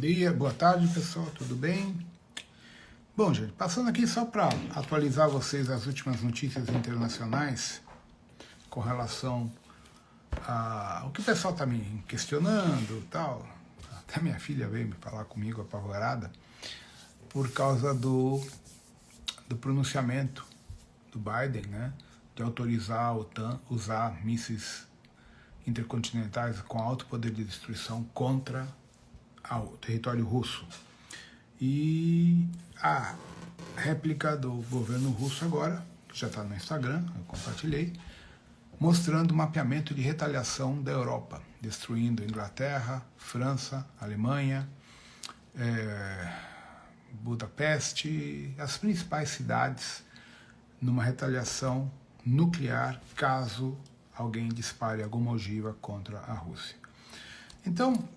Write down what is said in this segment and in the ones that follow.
Bom dia, boa tarde pessoal, tudo bem? Bom, gente, passando aqui só para atualizar vocês as últimas notícias internacionais com relação ao que o pessoal está me questionando e tal. Até minha filha veio me falar comigo apavorada por causa do pronunciamento do Biden, né, de autorizar a OTAN usar mísseis intercontinentais com alto poder de destruição contra o território russo. E a réplica do governo russo agora, que já está no Instagram, eu compartilhei, mostrando o mapeamento de retaliação da Europa, destruindo Inglaterra, França, Alemanha, Budapeste, as principais cidades, numa retaliação nuclear caso alguém dispare alguma ogiva contra a Rússia. Então,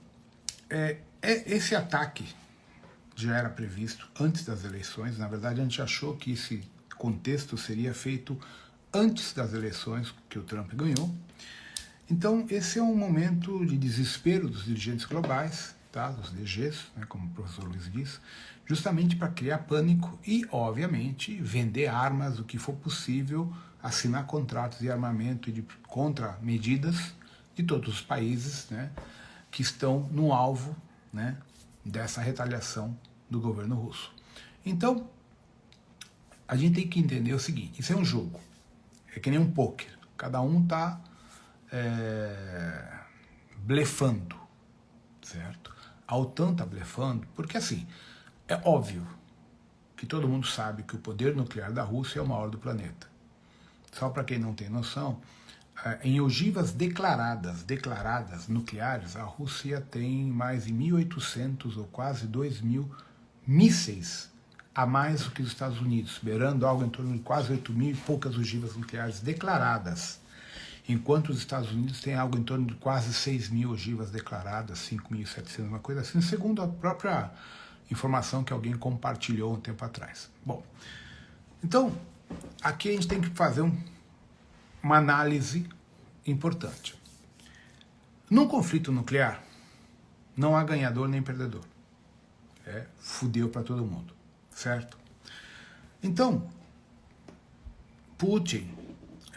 esse ataque já era previsto antes das eleições. Na verdade, a gente achou que esse contexto seria feito antes das eleições que o Trump ganhou. Então, esse é um momento de desespero dos dirigentes globais, tá? Dos DGs, né, como o professor Luiz diz, justamente para criar pânico e, obviamente, vender armas, o que for possível, assinar contratos de armamento e de contramedidas de todos os países, né, que estão no alvo, né, dessa retaliação do governo russo. Então, a gente tem que entender o seguinte: isso é um jogo, é que nem um pôquer, cada um está blefando, certo? A OTAN está blefando, porque assim, é óbvio que todo mundo sabe que o poder nuclear da Rússia é o maior do planeta. Só para quem não tem noção, em ogivas declaradas nucleares, a Rússia tem mais de 1.800 ou quase 2.000 mísseis a mais do que os Estados Unidos, beirando algo em torno de quase 8.000 e poucas ogivas nucleares declaradas, enquanto os Estados Unidos têm algo em torno de quase 6.000 ogivas declaradas, 5.700, uma coisa assim, segundo a própria informação que alguém compartilhou um tempo atrás. Bom, então, aqui a gente tem que fazer uma análise importante. Num conflito nuclear, não há ganhador nem perdedor. Fudeu para todo mundo, certo? Então, Putin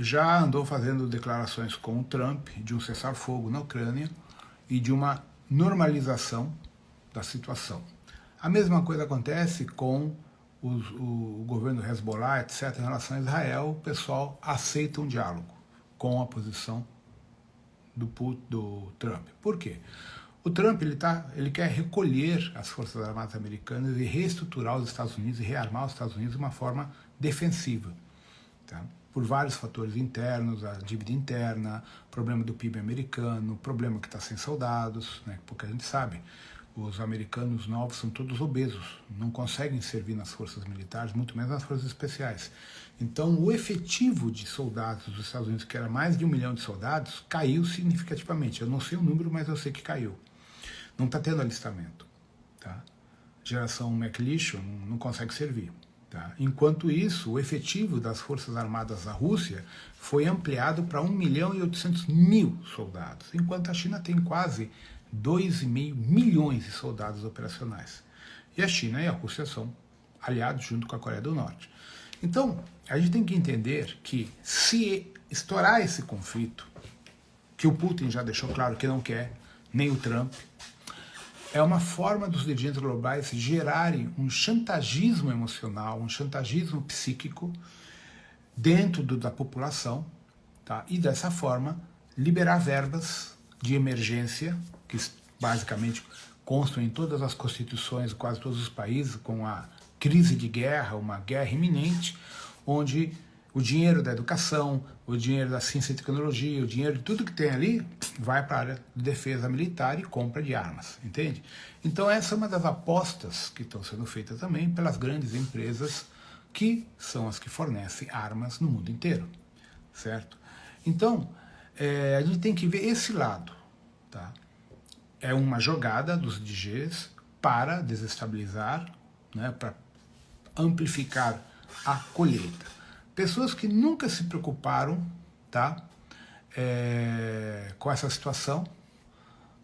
já andou fazendo declarações com o Trump de um cessar-fogo na Ucrânia e de uma normalização da situação. A mesma coisa acontece com o governo Hezbollah, etc., em relação a Israel. O pessoal aceita um diálogo com a posição do Trump. Por quê? O Trump ele quer recolher as Forças Armadas Americanas e reestruturar os Estados Unidos e rearmar os Estados Unidos de uma forma defensiva, tá? Por vários fatores internos, a dívida interna, problema do PIB americano, problema que está sem soldados, né? Porque a gente sabe, os americanos novos são todos obesos, não conseguem servir nas forças militares, muito menos nas forças especiais. Então, o efetivo de soldados dos Estados Unidos, que era mais de 1 milhão de soldados, caiu significativamente. Eu não sei o número, mas eu sei que caiu. Não está tendo alistamento, tá? Geração McLeish não consegue servir, tá? Enquanto isso, o efetivo das Forças Armadas da Rússia foi ampliado para 1.800.000 soldados, enquanto a China tem quase 2,5 milhões de soldados operacionais. E a China e a Rússia são aliados junto com a Coreia do Norte. Então, a gente tem que entender que se estourar esse conflito, que o Putin já deixou claro que não quer, nem o Trump, é uma forma dos dirigentes globais gerarem um chantagismo emocional, um chantagismo psíquico dentro da população, tá? E dessa forma liberar verbas de emergência, que basicamente constam em todas as constituições, quase todos os países, com a crise de guerra, uma guerra iminente, onde o dinheiro da educação, o dinheiro da ciência e tecnologia, o dinheiro de tudo que tem ali, vai para a área de defesa militar e compra de armas, entende? Então essa é uma das apostas que estão sendo feitas também pelas grandes empresas que são as que fornecem armas no mundo inteiro, certo? Então, a gente tem que ver esse lado, tá? É uma jogada dos DGs para desestabilizar, né, para amplificar a colheita. Pessoas que nunca se preocuparam, tá, com essa situação,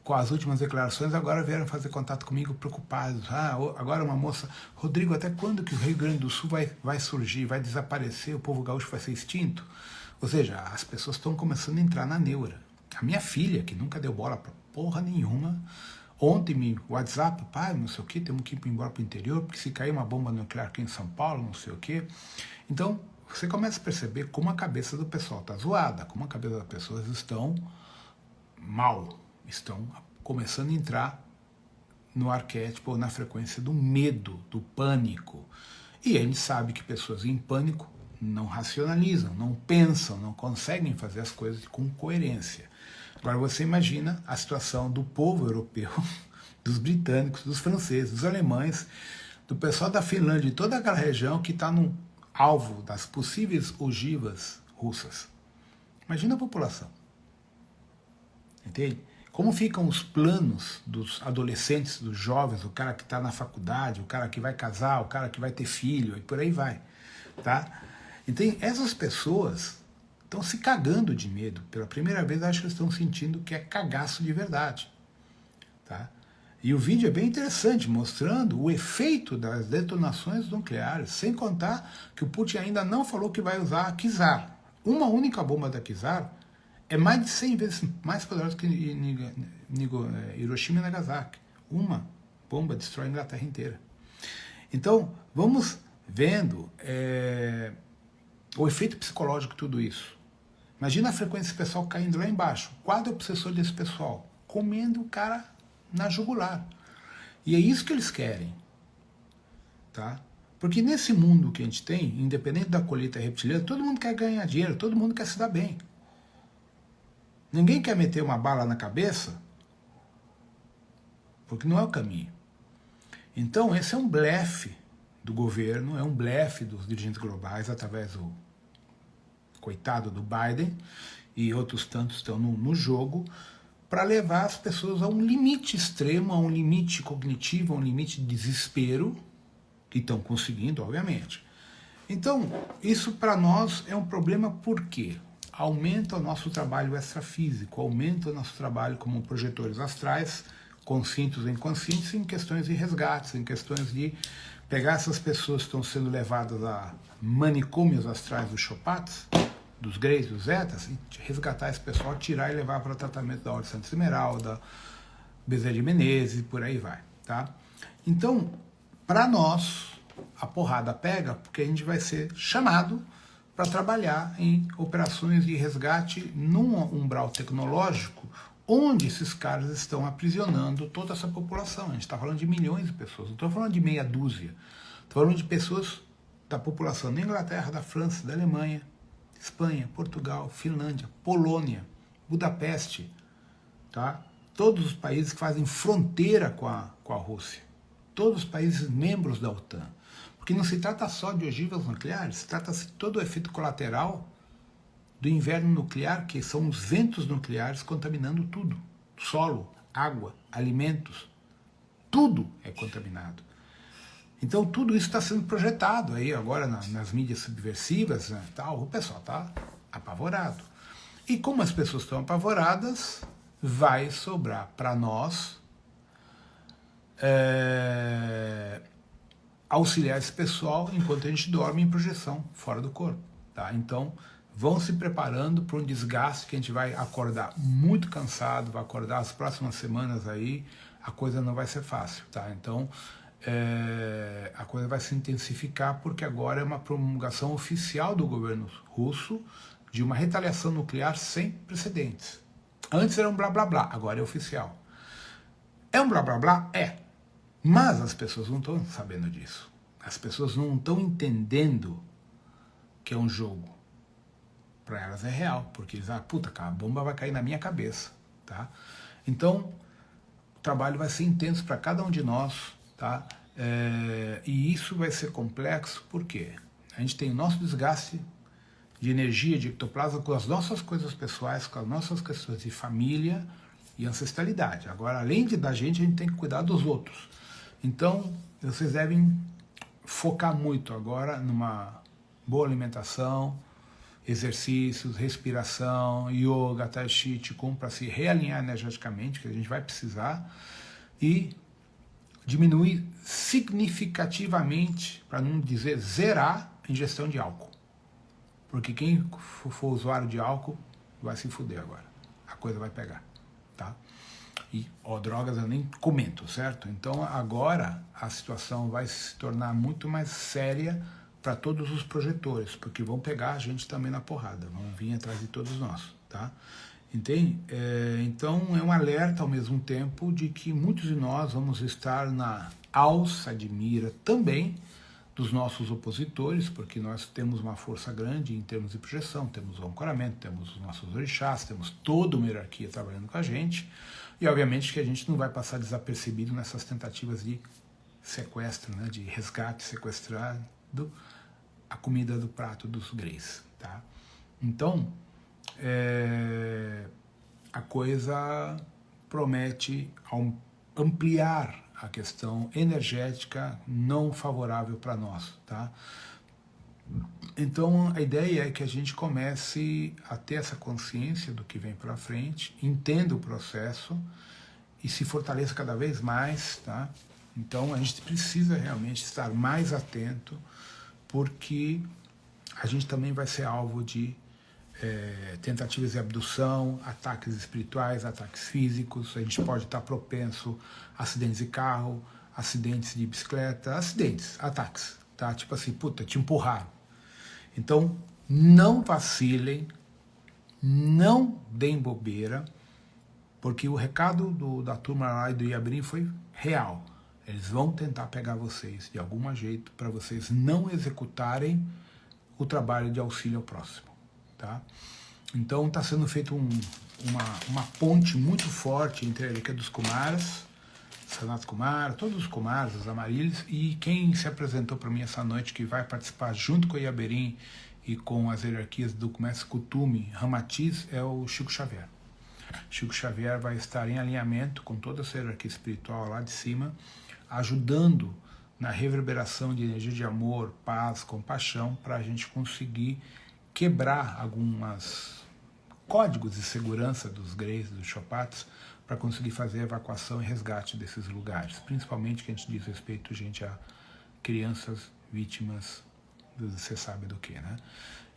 com as últimas declarações, agora vieram fazer contato comigo preocupados. Agora uma moça, Rodrigo, até quando que o Rio Grande do Sul vai surgir, vai desaparecer, o povo gaúcho vai ser extinto? Ou seja, as pessoas estão começando a entrar na neura. A minha filha, que nunca deu bola pra porra nenhuma, ontem me WhatsApp, pai, não sei o que, temos que ir embora pro interior, porque se cair uma bomba nuclear aqui em São Paulo, não sei o que. Então, você começa a perceber como a cabeça do pessoal está zoada, como a cabeça das pessoas estão mal, estão começando a entrar no arquétipo, na frequência do medo, do pânico. E a gente sabe que pessoas em pânico não racionalizam, não pensam, não conseguem fazer as coisas com coerência. Agora você imagina a situação do povo europeu, dos britânicos, dos franceses, dos alemães, do pessoal da Finlândia e toda aquela região que está no alvo das possíveis ogivas russas. Imagina a população. Entende? Como ficam os planos dos adolescentes, dos jovens, o cara que está na faculdade, o cara que vai casar, o cara que vai ter filho, e por aí vai. Tá? Então, essas pessoas estão se cagando de medo. Pela primeira vez, acho que eles estão sentindo que é cagaço de verdade. Tá? E o vídeo é bem interessante, mostrando o efeito das detonações nucleares, sem contar que o Putin ainda não falou que vai usar a Kizar. Uma única bomba da Kizar é mais de 100 vezes mais poderosa que Hiroshima e Nagasaki. Uma bomba destrói a Inglaterra inteira. Então, vamos vendo o efeito psicológico de tudo isso. Imagina a frequência desse pessoal caindo lá embaixo. O quadro obsessor desse pessoal, comendo o cara na jugular. E é isso que eles querem. Tá? Porque nesse mundo que a gente tem, independente da colheita reptiliana, todo mundo quer ganhar dinheiro, todo mundo quer se dar bem. Ninguém quer meter uma bala na cabeça, porque não é o caminho. Então esse é um blefe do governo, é um blefe dos dirigentes globais, através do coitado do Biden, e outros tantos estão no jogo, para levar as pessoas a um limite extremo, a um limite cognitivo, a um limite de desespero, que estão conseguindo, obviamente. Então, isso para nós é um problema porque aumenta o nosso trabalho extrafísico, aumenta o nosso trabalho como projetores astrais, conscientes ou inconscientes, em questões de resgates, em questões de pegar essas pessoas que estão sendo levadas a manicômios astrais dos chopates, dos greys, dos zetas, e resgatar esse pessoal, tirar e levar para o tratamento da Ordem Santa Esmeralda, Bezerra de Menezes e por aí vai. Tá? Então, para nós, a porrada pega porque a gente vai ser chamado para trabalhar em operações de resgate num umbral tecnológico onde esses caras estão aprisionando toda essa população. A gente está falando de milhões de pessoas, não estou falando de meia dúzia, estou falando de pessoas da população da Inglaterra, da França, da Alemanha, Espanha, Portugal, Finlândia, Polônia, Budapeste, tá? Todos os países que fazem fronteira com a Rússia, todos os países membros da OTAN. Porque não se trata só de ogivas nucleares, se trata de todo o efeito colateral do inverno nuclear, que são os ventos nucleares contaminando tudo. Solo, água, alimentos, tudo é contaminado. Então tudo isso está sendo projetado aí agora nas mídias subversivas, né, tal, o pessoal está apavorado. E como as pessoas estão apavoradas, vai sobrar para nós auxiliar esse pessoal enquanto a gente dorme em projeção fora do corpo. Tá? Então, vão se preparando para um desgaste que a gente vai acordar muito cansado, vai acordar as próximas semanas aí, a coisa não vai ser fácil. Tá? Então, a coisa vai se intensificar porque agora é uma promulgação oficial do governo russo de uma retaliação nuclear sem precedentes. Antes era um blá blá blá, agora é oficial. É um blá blá blá? É. Mas as pessoas não estão sabendo disso. As pessoas não estão entendendo que é um jogo. Para elas é real, porque eles puta, cara, a bomba vai cair na minha cabeça. Tá? Então, o trabalho vai ser intenso para cada um de nós. Tá? E isso vai ser complexo porque a gente tem o nosso desgaste de energia, de ectoplasma, com as nossas coisas pessoais, com as nossas questões de família e ancestralidade. Agora, além da gente, a gente tem que cuidar dos outros. Então, vocês devem focar muito agora numa boa alimentação, exercícios, respiração, yoga, tai chi, qigong, para se realinhar energeticamente, que a gente vai precisar, e diminuir significativamente, para não dizer zerar, a ingestão de álcool. Porque quem for usuário de álcool vai se fuder agora. A coisa vai pegar, tá? E drogas eu nem comento, certo? Então agora a situação vai se tornar muito mais séria para todos os projetores, porque vão pegar a gente também na porrada, vão vir atrás de todos nós, tá? Entende? Então é um alerta ao mesmo tempo de que muitos de nós vamos estar na alça de mira também dos nossos opositores, porque nós temos uma força grande em termos de projeção, temos o ancoramento, temos os nossos orixás, temos toda uma hierarquia trabalhando com a gente, e obviamente que a gente não vai passar desapercebido nessas tentativas de sequestro, né, de resgate, sequestrado a comida do prato dos Greys, tá? Então, a coisa promete ampliar a questão energética não favorável para nós, tá? Então a ideia é que a gente comece a ter essa consciência do que vem pela frente, entenda o processo e se fortaleça cada vez mais, tá? Então a gente precisa realmente estar mais atento, porque a gente também vai ser alvo de tentativas de abdução, ataques espirituais, ataques físicos, a gente pode estar propenso a acidentes de carro, acidentes de bicicleta, ataques, tá? Tipo assim, puta, te empurraram. Então, não vacilem, não deem bobeira, porque o recado da turma lá e do Iabrim foi real. Eles vão tentar pegar vocês de algum jeito para vocês não executarem o trabalho de auxílio ao próximo, tá? Então está sendo feito uma ponte muito forte entre a hierarquia dos Kumaras, Sanat Kumara, todos os Kumaras, os Amarílis, e quem se apresentou para mim essa noite, que vai participar junto com o Iabrim e com as hierarquias do Mestre Kutumi, Ramatiz, é o Chico Xavier. Chico Xavier vai estar em alinhamento com toda essa hierarquia espiritual lá de cima, ajudando na reverberação de energia de amor, paz, compaixão, para a gente conseguir quebrar alguns códigos de segurança dos Greys, dos Chopats, para conseguir fazer a evacuação e resgate desses lugares, principalmente que a gente diz respeito, gente, a crianças vítimas do você sabe do que, né?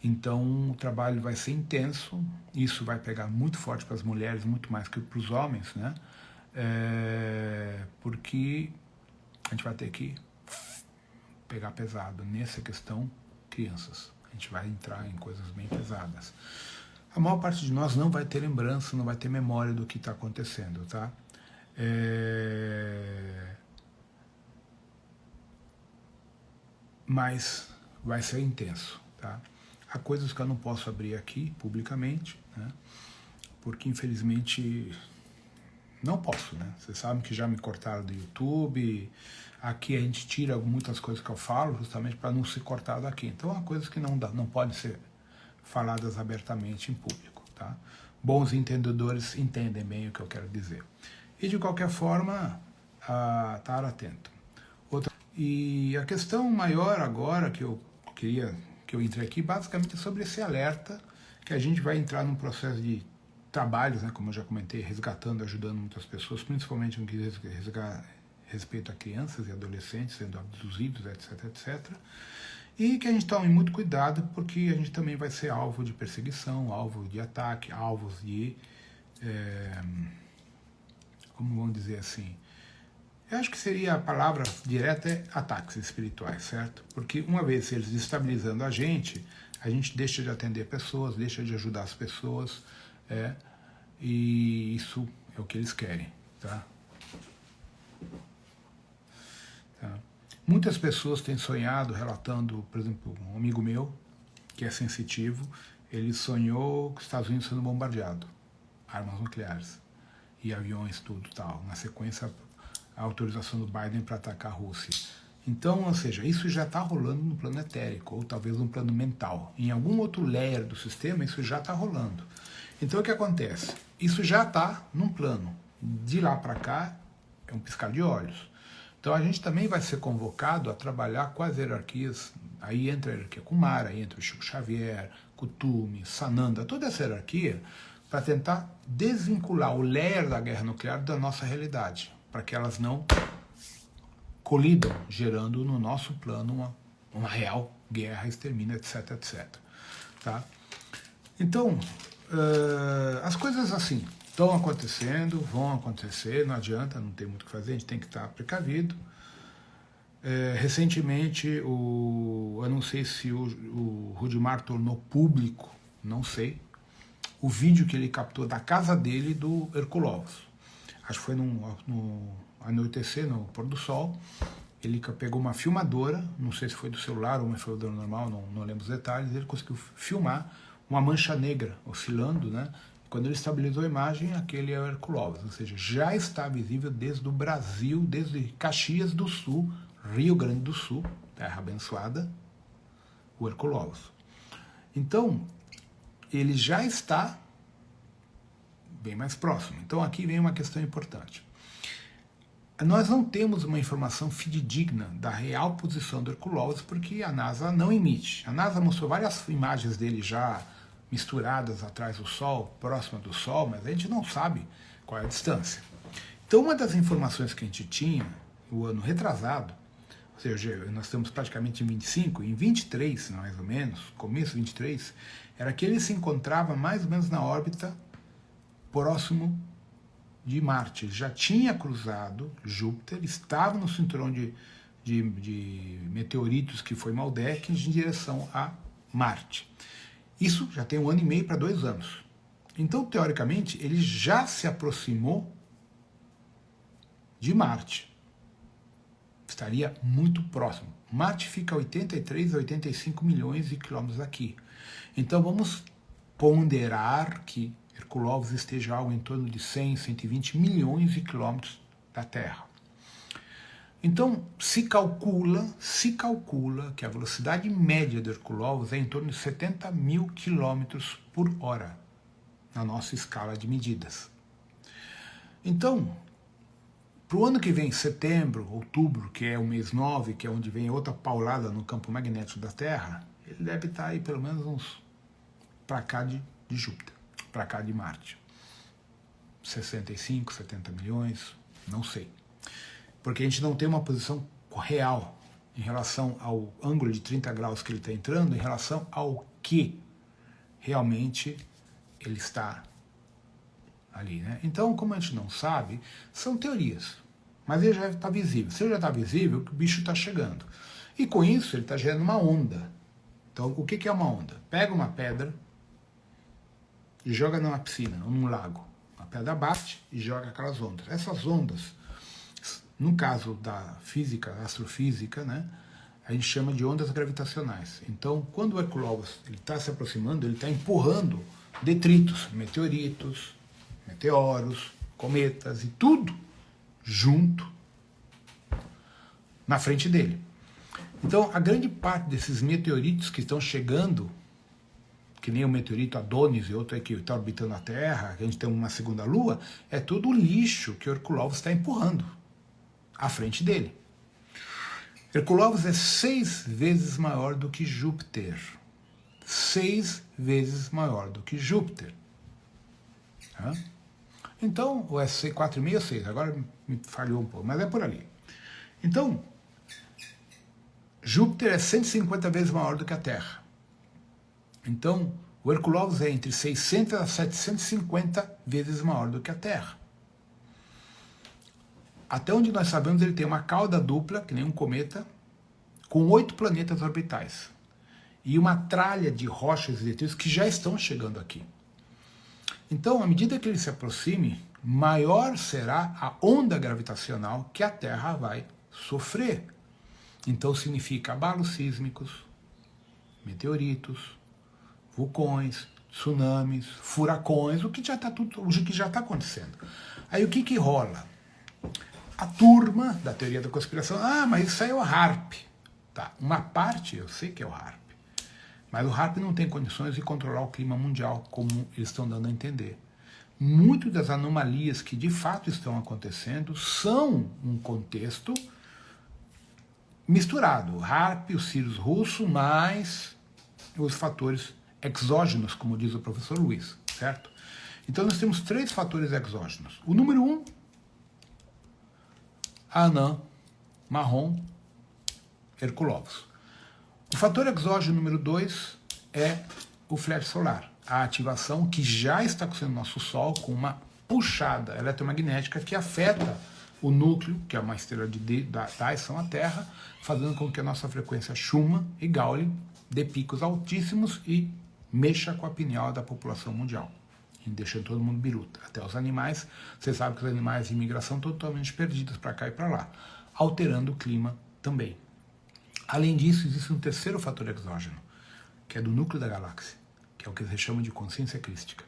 Então o trabalho vai ser intenso, isso vai pegar muito forte para as mulheres, muito mais que para os homens, né? Porque a gente vai ter que pegar pesado nessa questão crianças. A gente vai entrar em coisas bem pesadas. A maior parte de nós não vai ter lembrança, não vai ter memória do que está acontecendo, tá? Mas vai ser intenso, tá? Há coisas que eu não posso abrir aqui publicamente, né? Porque infelizmente não posso, né? Vocês sabem que já me cortaram do YouTube. Aqui a gente tira muitas coisas que eu falo justamente para não ser cortado daqui. Então há coisas que não podem ser faladas abertamente em público, tá? Bons entendedores entendem bem o que eu quero dizer. E de qualquer forma, estar atento. E a questão maior agora que eu entrei aqui, basicamente é sobre esse alerta, que a gente vai entrar num processo de trabalhos, né, como eu já comentei, resgatando, ajudando muitas pessoas, principalmente no que diz respeito a crianças e adolescentes sendo abduzidos, etc, etc. E que a gente tome muito cuidado, porque a gente também vai ser alvo de perseguição, alvo de ataque, alvos de... como vamos dizer assim? Eu acho que seria a palavra direta é ataques espirituais, certo? Porque uma vez eles estabilizando a gente deixa de atender pessoas, deixa de ajudar as pessoas, e isso é o que eles querem, tá? Muitas pessoas têm sonhado, relatando, por exemplo, um amigo meu, que é sensitivo, ele sonhou que os Estados Unidos sendo bombardeado, armas nucleares, e aviões, tudo tal, na sequência a autorização do Biden para atacar a Rússia. Então, ou seja, isso já está rolando no plano etérico, ou talvez no plano mental. Em algum outro layer do sistema, isso já está rolando. Então, o que acontece? Isso já está num plano. De lá para cá, é um piscar de olhos. Então, a gente também vai ser convocado a trabalhar com as hierarquias. Aí entra a hierarquia Kumara, aí entra o Chico Xavier, Kutumi, Sananda, toda essa hierarquia, para tentar desvincular o layer da guerra nuclear da nossa realidade, para que elas não colidam, gerando no nosso plano uma real guerra, extermínio, etc, etc. Tá? Então, as coisas assim estão acontecendo, vão acontecer, não adianta, não tem muito o que fazer, a gente tem que estar precavido. Recentemente, eu não sei se o Rudimar tornou público, não sei, o vídeo que ele captou da casa dele do Herculov. Acho que foi no anoitecer, no pôr do sol. Ele pegou uma filmadora, não sei se foi do celular ou uma filmadora normal, não lembro os detalhes, ele conseguiu filmar uma mancha negra oscilando, né? Quando ele estabilizou a imagem, aquele é o Herculov, ou seja, já está visível desde o Brasil, desde Caxias do Sul, Rio Grande do Sul, terra abençoada, o Herculov. Então, ele já está bem mais próximo. Então aqui vem uma questão importante. Nós não temos uma informação fidedigna da real posição do Herculov porque a NASA não emite. A NASA mostrou várias imagens dele já misturadas atrás do Sol, próxima do Sol, mas a gente não sabe qual é a distância. Então uma das informações que a gente tinha o ano retrasado, ou seja, nós estamos praticamente em 25, em 23 mais ou menos, começo de 23, era que ele se encontrava mais ou menos na órbita próximo de Marte. Ele já tinha cruzado Júpiter, estava no cinturão de meteoritos que foi Maldek em direção a Marte. Isso já tem 1 ano e meio para 2 anos. Então, teoricamente, ele já se aproximou de Marte. Estaria muito próximo. Marte fica a 83 a 85 milhões de quilômetros daqui. Então, vamos ponderar que Herculov esteja algo em torno de 100, 120 milhões de quilômetros da Terra. Então, se calcula que a velocidade média do Herculov é em torno de 70 mil quilômetros por hora, na nossa escala de medidas. Então, para o ano que vem, setembro, outubro, que é o mês 9, que é onde vem outra paulada no campo magnético da Terra, ele deve estar aí pelo menos uns para cá de Júpiter, para cá de Marte. 65, 70 milhões, não sei. Porque a gente não tem uma posição real em relação ao ângulo de 30 graus que ele está entrando, em relação ao que realmente ele está ali, né? Então, como a gente não sabe, são teorias. Mas ele já está visível. Se ele já está visível, o bicho está chegando. E com isso, ele está gerando uma onda. Então, o que é uma onda? Pega uma pedra e joga numa piscina, ou num lago. A pedra bate e joga aquelas ondas. Essas ondas, no caso da física, astrofísica, né, a gente chama de ondas gravitacionais. Então, quando o Herculov está se aproximando, ele está empurrando detritos, meteoritos, meteoros, cometas e tudo junto na frente dele. Então, a grande parte desses meteoritos que estão chegando, que nem o meteorito Adonis e outro aí que está orbitando a Terra, que a gente tem uma segunda lua, é todo o lixo que o Herculov está empurrando à frente dele. Herculov é 6 vezes maior do que Júpiter. 6 vezes maior do que Júpiter. Então, ou é 4,5 ou 6, agora me falhou um pouco, mas é por ali. Então, Júpiter é 150 vezes maior do que a Terra. Então, o Herculov é entre 600 a 750 vezes maior do que a Terra. Até onde nós sabemos, ele tem uma cauda dupla, que nem um cometa, com 8 planetas orbitais. E uma tralha de rochas e detritos que já estão chegando aqui. Então, à medida que ele se aproxime, maior será a onda gravitacional que a Terra vai sofrer. Então, significa abalos sísmicos, meteoritos, vulcões, tsunamis, furacões, o que já está acontecendo. Aí o que rola? A turma da teoria da conspiração, mas isso aí é o HAARP. Tá, uma parte eu sei que é o HAARP, mas o HAARP não tem condições de controlar o clima mundial, como eles estão dando a entender. Muitas das anomalias que de fato estão acontecendo são um contexto misturado. O HAARP, o Sirius russo, mais os fatores exógenos, como diz o professor Luiz, certo? Então nós temos 3 fatores exógenos. O número 1, a anã marrom Herculovus. O fator exógeno número 2 é o flare solar, a ativação que já está acontecendo no nosso Sol com uma puxada eletromagnética que afeta o núcleo, que é uma estrela da Dyson, a Terra, fazendo com que a nossa frequência Schumann e Gauss dê picos altíssimos e mexa com a pineal da população mundial, deixando todo mundo biruta. Até os animais, você sabe que os animais de migração estão totalmente perdidos para cá e para lá, alterando o clima também. Além disso, existe um terceiro fator exógeno, que é do núcleo da galáxia, que é o que eles chamam de consciência crística.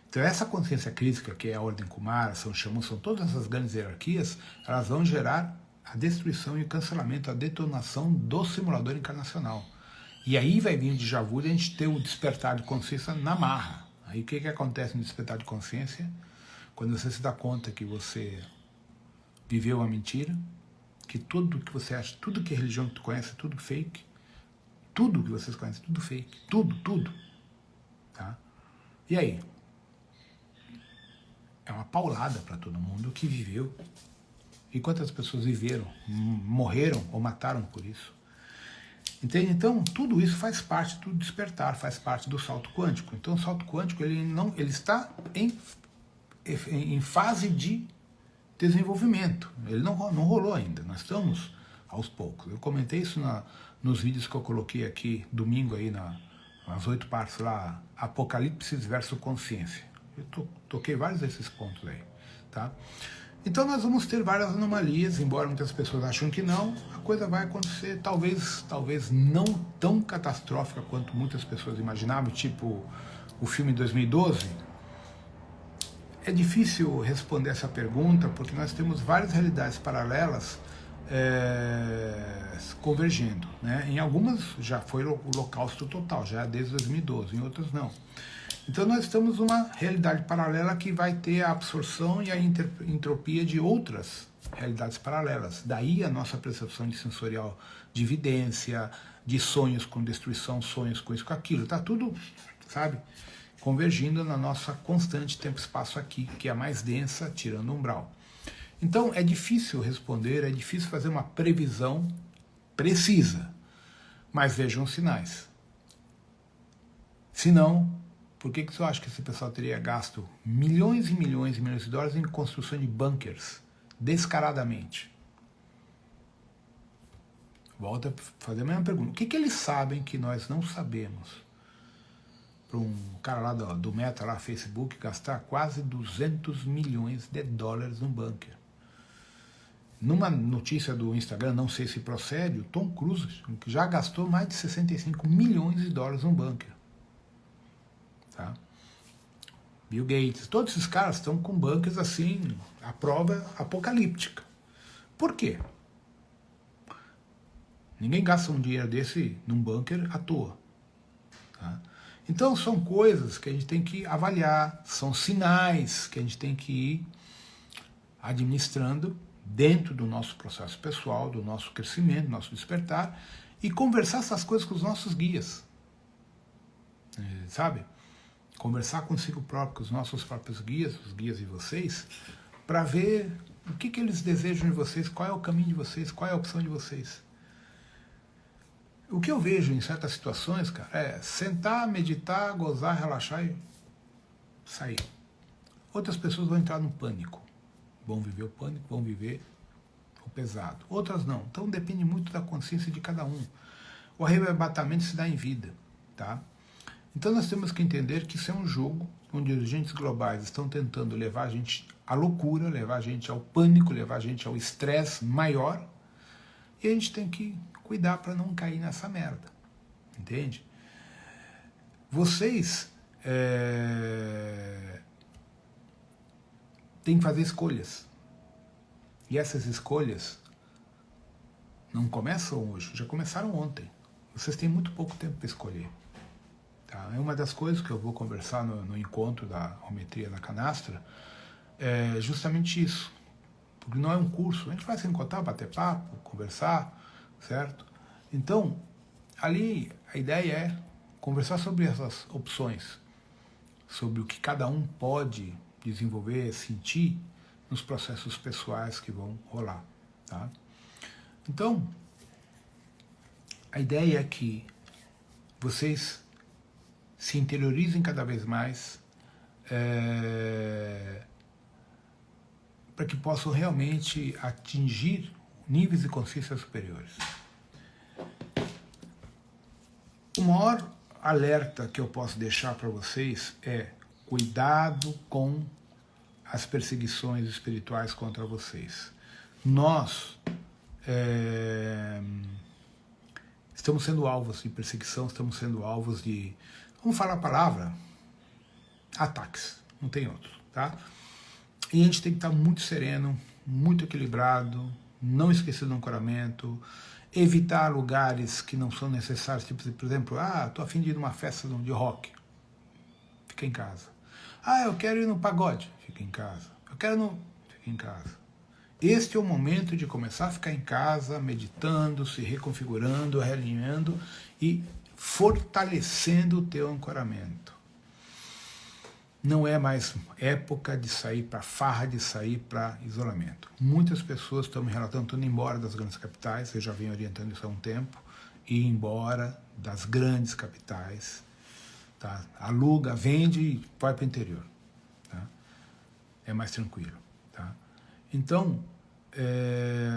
Então essa consciência crística, que é a Ordem Kumara, São Shamu, são todas essas grandes hierarquias, elas vão gerar a destruição e o cancelamento, a detonação do simulador encarnacional. E aí vai vir o déjà vu de a gente ter o despertar de consciência na marra. Aí o que acontece no despertar de consciência? Quando você se dá conta que você viveu uma mentira, que tudo que você acha, tudo que a religião que tu conhece é tudo fake, tudo que vocês conhecem é tudo fake, tudo. Tá? E aí? É uma paulada para todo mundo que viveu. E quantas pessoas viveram, morreram ou mataram por isso? Entende? Então, tudo isso faz parte do despertar, faz parte do salto quântico. Então, o salto quântico ele está em fase de desenvolvimento. Ele não rolou ainda, nós estamos aos poucos. Eu comentei isso nos vídeos que eu coloquei aqui, domingo, aí nas 8 partes lá, Apocalipse versus Consciência. Eu toquei vários desses pontos aí, tá? Então nós vamos ter várias anomalias, embora muitas pessoas acham que não, a coisa vai acontecer, talvez não tão catastrófica quanto muitas pessoas imaginavam, tipo o filme 2012. É difícil responder essa pergunta, porque nós temos várias realidades paralelas convergendo, né? Em algumas já foi o holocausto total, já desde 2012, em outras não. Então nós estamos numa realidade paralela que vai ter a absorção e a entropia de outras realidades paralelas. Daí a nossa percepção de sensorial, de evidência, de sonhos com destruição, sonhos com isso, com aquilo. Está tudo, sabe, convergindo na nossa constante tempo-espaço aqui, que é a mais densa, tirando o umbral. Então é difícil responder, é difícil fazer uma previsão precisa, mas vejam os sinais. Se não, por que você acha que esse pessoal teria gasto milhões e milhões e milhões de dólares em construção de bunkers, descaradamente? Volto a fazer a mesma pergunta. O que eles sabem que nós não sabemos? Para um cara lá do Meta, lá, Facebook, gastar quase 200 milhões de dólares num bunker. Numa notícia do Instagram, não sei se procede, o Tom Cruise, que já gastou mais de 65 milhões de dólares num bunker. Tá? Bill Gates, todos esses caras estão com bunkers assim, a prova apocalíptica. Por quê? Ninguém gasta um dinheiro desse num bunker à toa. Tá? Então são coisas que a gente tem que avaliar, são sinais que a gente tem que ir administrando dentro do nosso processo pessoal, do nosso crescimento, do nosso despertar, e conversar essas coisas com os nossos guias. Sabe? Conversar consigo próprio, com os nossos próprios guias, os guias de vocês, para ver o que eles desejam de vocês, qual é o caminho de vocês, qual é a opção de vocês. O que eu vejo em certas situações, cara, é sentar, meditar, gozar, relaxar e sair. Outras pessoas vão entrar no pânico. Vão viver o pânico, vão viver o pesado. Outras não. Então depende muito da consciência de cada um. O arrebatamento se dá em vida, tá? Então nós temos que entender que isso é um jogo onde os agentes globais estão tentando levar a gente à loucura, levar a gente ao pânico, levar a gente ao estresse maior, e a gente tem que cuidar para não cair nessa merda, entende? Vocês têm que fazer escolhas, e essas escolhas não começam hoje, já começaram ontem. Vocês têm muito pouco tempo para escolher. Tá? É uma das coisas que eu vou conversar no encontro da Geometria da Canastra, é justamente isso. Porque não é um curso, a gente vai se encontrar, bater papo, conversar, certo? Então, ali a ideia é conversar sobre essas opções, sobre o que cada um pode desenvolver, sentir nos processos pessoais que vão rolar, tá? Então, a ideia é que vocês se interiorizem cada vez mais para que possam realmente atingir níveis de consciência superiores. O maior alerta que eu posso deixar para vocês é cuidado com as perseguições espirituais contra vocês. Nós estamos sendo alvos de perseguição, estamos sendo alvos de, vamos falar a palavra, ataques, não tem outro, tá? E a gente tem que estar muito sereno, muito equilibrado, não esquecer do ancoramento, evitar lugares que não são necessários, tipo, por exemplo, tô a fim de ir numa festa de rock, fica em casa. Eu quero ir no pagode, fica em casa. Fica em casa. Este é o momento de começar a ficar em casa, meditando, se reconfigurando, realinhando e fortalecendo o teu ancoramento. Não é mais época de sair para farra, de sair para isolamento. Muitas pessoas estão me relatando, estão indo embora das grandes capitais, eu já venho orientando isso há um tempo, ir embora das grandes capitais, tá? Aluga, vende e vai para o interior. Tá? É mais tranquilo. Tá? Então,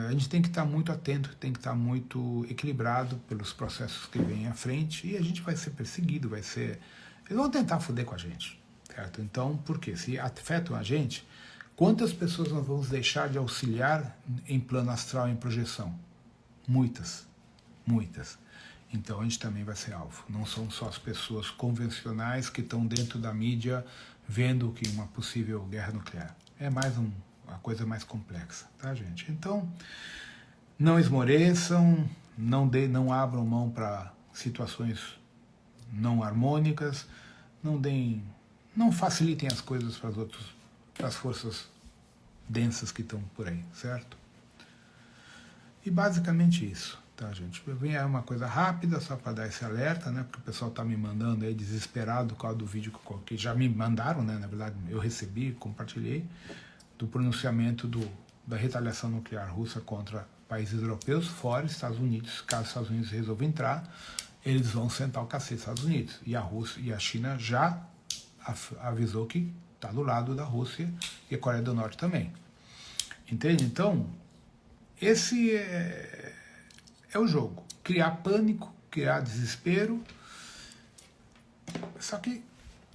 a gente tem que estar muito atento, tem que estar muito equilibrado pelos processos que vêm à frente e a gente vai ser perseguido, eles vão tentar foder com a gente. Certo? Então, por quê? Se afetam a gente, quantas pessoas nós vamos deixar de auxiliar em plano astral, em projeção? Muitas. Então a gente também vai ser alvo. Não são só as pessoas convencionais que estão dentro da mídia vendo que uma possível guerra nuclear. É mais uma coisa mais complexa, tá, gente? Então, não esmoreçam, não abram mão para situações não harmônicas, não facilitem as coisas para as forças densas que estão por aí, certo? E basicamente isso, tá, gente? É uma coisa rápida, só para dar esse alerta, né? Porque o pessoal tá me mandando aí desesperado por causa do vídeo que já me mandaram, né? Na verdade, eu recebi, compartilhei, do pronunciamento da retaliação nuclear russa contra países europeus, fora Estados Unidos. Caso os Estados Unidos resolvam entrar, eles vão sentar o cacete dos Estados Unidos. E a Rússia e a China já avisou que está do lado da Rússia e a Coreia do Norte também. Entende? Então, esse é o jogo. Criar pânico, criar desespero. Só que,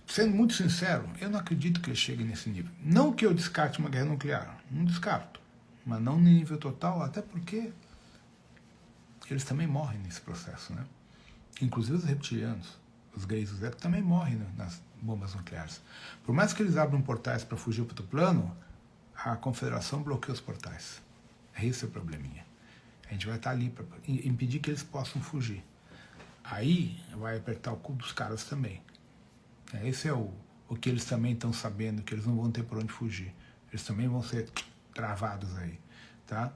sendo muito sincero, eu não acredito que ele chegue nesse nível. Não que eu descarte uma guerra nuclear, não descarto. Mas não no nível total, até porque eles também morrem nesse processo, né? Inclusive os reptilianos, os gays, os héteros, também morrem nas bombas nucleares. Por mais que eles abram portais para fugir para outro plano, a Confederação bloqueia os portais. Esse é o probleminha. A gente vai estar ali para impedir que eles possam fugir. Aí vai apertar o cu dos caras também. Esse é o que eles também estão sabendo, que eles não vão ter por onde fugir. Eles também vão ser travados aí. Tá?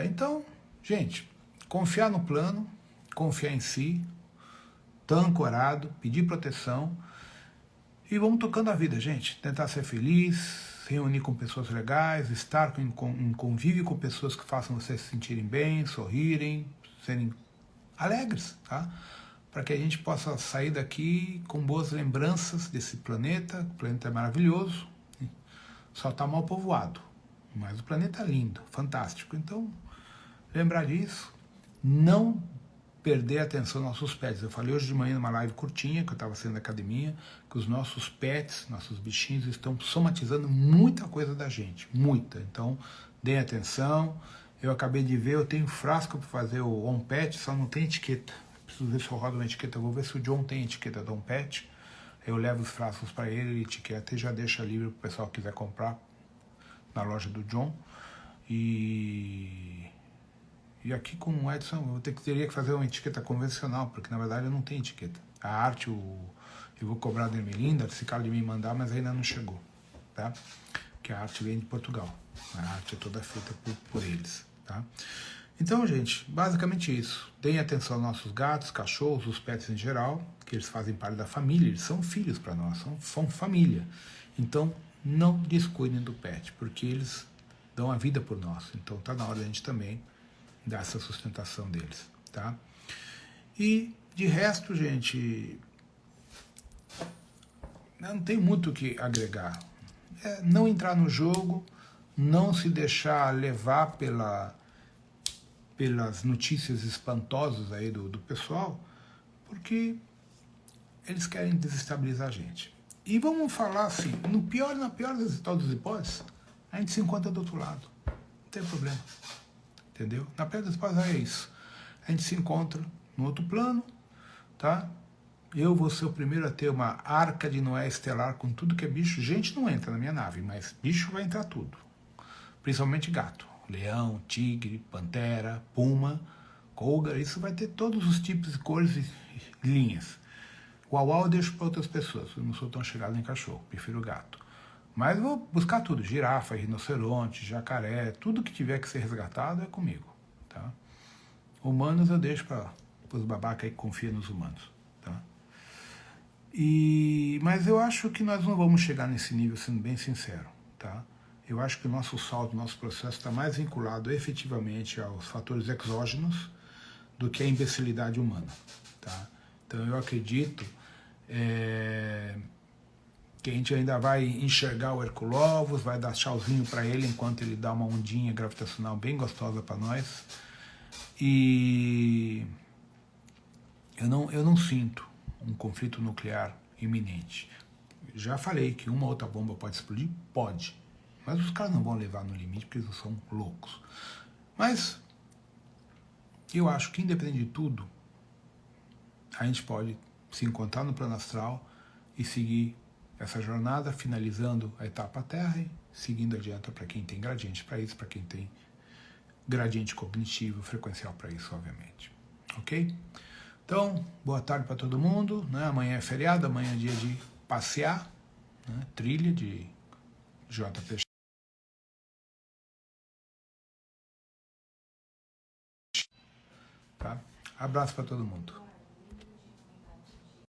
Então, gente, confiar no plano, confiar em si, estar ancorado, pedir proteção e vamos tocando a vida, gente. Tentar ser feliz, se reunir com pessoas legais, estar em convívio com pessoas que façam vocês se sentirem bem, sorrirem, serem alegres, tá? Para que a gente possa sair daqui com boas lembranças desse planeta. O planeta é maravilhoso, só está mal povoado, mas o planeta é lindo, fantástico. Então, lembrar disso, não perder a atenção aos nossos pets. Eu falei hoje de manhã numa live curtinha, que eu estava saindo da academia, que os nossos pets, nossos bichinhos, estão somatizando muita coisa da gente, muita. Então, deem atenção. Eu acabei de ver, eu tenho frasco para fazer o On Pet, só não tem etiqueta. Preciso ver se eu rodo uma etiqueta. Eu vou ver se o John tem etiqueta do On Pet. Eu levo os frascos para ele, etiqueta, e já deixa livre para o pessoal que quiser comprar na loja do John. E aqui com o Edson eu teria que fazer uma etiqueta convencional, porque na verdade eu não tenho etiqueta. A arte eu vou cobrar da Ermelinda, se caso de me mandar, mas ainda não chegou, tá? Porque a arte vem de Portugal. A arte é toda feita por eles, tá? Então, gente, basicamente isso. Deem atenção aos nossos gatos, cachorros, os pets em geral, que eles fazem parte da família, eles são filhos para nós, são família. Então, não descuidem do pet, porque eles dão a vida por nós. Então, tá na hora da gente também dar essa sustentação deles, tá? E, de resto, gente, não tem muito o que agregar. Não entrar no jogo, não se deixar levar pelas notícias espantosas aí do pessoal, porque eles querem desestabilizar a gente. E vamos falar assim, na pior das hipóteses, a gente se encontra do outro lado. Não tem problema. Entendeu? Na pior das hipóteses é isso. A gente se encontra no outro plano, tá? Eu vou ser o primeiro a ter uma arca de Noé estelar com tudo que é bicho. Gente não entra na minha nave, mas bicho vai entrar tudo. Principalmente gato. Leão, tigre, pantera, puma, cougar. Isso vai ter todos os tipos de cores e linhas. O uau eu deixo para outras pessoas. Eu não sou tão chegado em cachorro. Prefiro gato. Mas vou buscar tudo. Girafa, rinoceronte, jacaré. Tudo que tiver que ser resgatado é comigo. Tá? Humanos eu deixo para os babacas aí que confiam nos humanos. Tá? Mas eu acho que nós não vamos chegar nesse nível, sendo bem sincero. Tá? Eu acho que o nosso salto, o nosso processo está mais vinculado efetivamente aos fatores exógenos do que a imbecilidade humana. Tá? Então eu acredito que a gente ainda vai enxergar o Herculóvos, vai dar tchauzinho para ele enquanto ele dá uma ondinha gravitacional bem gostosa para nós. E eu não sinto um conflito nuclear iminente. Já falei que uma outra bomba pode explodir? Pode. Mas os caras não vão levar no limite porque eles são loucos. Mas eu acho que, independente de tudo, a gente pode se encontrar no plano astral e seguir essa jornada, finalizando a etapa Terra e seguindo adiante para quem tem gradiente para isso, para quem tem gradiente cognitivo, frequencial para isso, obviamente. Ok? Então, boa tarde para todo mundo. Né? Amanhã é feriado, amanhã é dia de passear, né? Trilha de JP. Tá? Abraço para todo mundo.